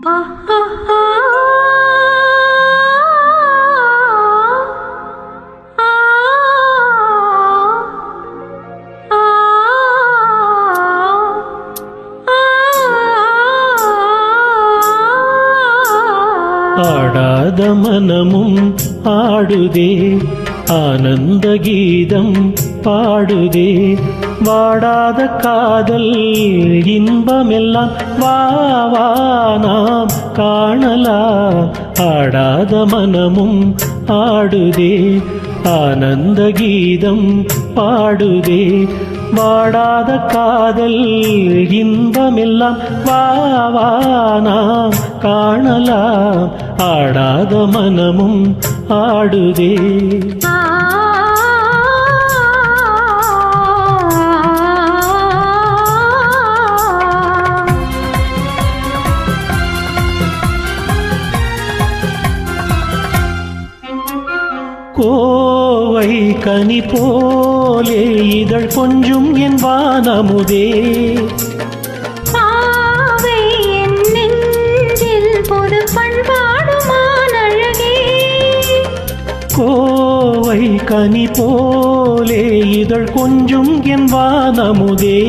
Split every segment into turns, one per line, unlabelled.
ஆடாத மனமும் ஆடுதே, ஆனந்த கீதம் பாடுதே. வாடாத காதல் இன்பமெல்லாம் வா வா நாம் காணலாம். ஆடாத மனமும் ஆடுதே, ஆனந்த கீதம் பாடுதே. வாடாத காதல் இன்பமெல்லாம் வா வா நாம் காணலாம். ஆடாத மனமும் ஆடுதே. கோவை கனி போலே இதழ் கொஞ்சும் என் வானமுதே.
பாவை என் நெஞ்சில் பொது பண்பாடுமானழகே.
கோவை கனி போலே இதழ் கொஞ்சும் என் வானமுதே.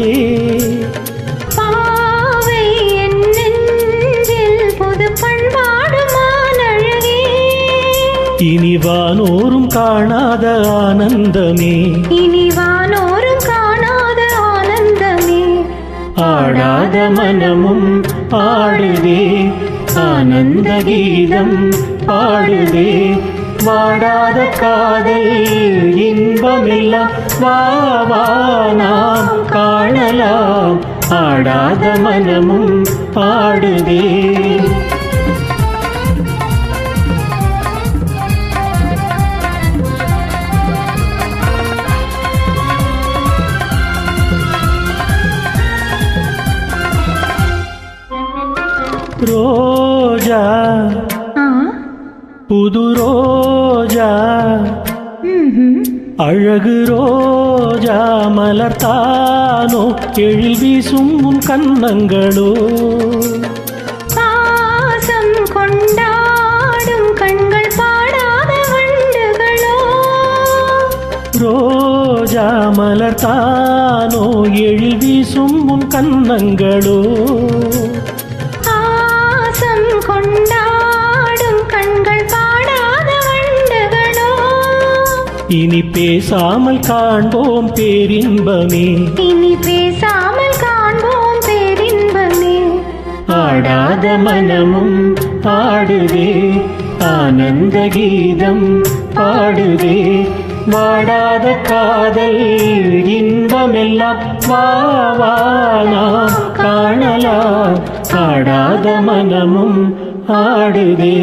பாவை என் நெஞ்சில் பொது பண்பாடுமானழகே.
இனி வானோரும் காணாத ஆனந்தமே,
இனி வானோரும் காணாத ஆனந்தமே.
ஆடாத மனமும் ஆடுதே, ஆனந்த கீதம் பாடுதே. வாடாத காதல் இன்பமெல்லாம் வா வா நாம் காணலாம். ஆடாத மனமும் ஆடுதே. ரோஜா புது ரோஜா, அழகு ரோஜா மலர்த்தானோ எழில் வீசும் உன் கன்னங்களோ.
பாசம் கொண்டாடும் கண்கள் பாடாத வண்டுகளோ.
ரோஜா மலர்த்தானோ எழில் வீசும் உன் கன்னங்களோ.
கொண்டாடும் கண்கள் பாடாத வண்டுகளோ.
இனி பேசாமல் காண்போம் பேரின்பமே,
இனி பேசாமல் காண்போம் பேரின்பமே.
ஆடாத மனமும் ஆடுதே, ஆனந்த கீதம் பாடுதே. வாடாத காதல் இன்பமெல்லாம் வா வா நாம் காணலாம். ஆடாத மனமும் ஆடுதே.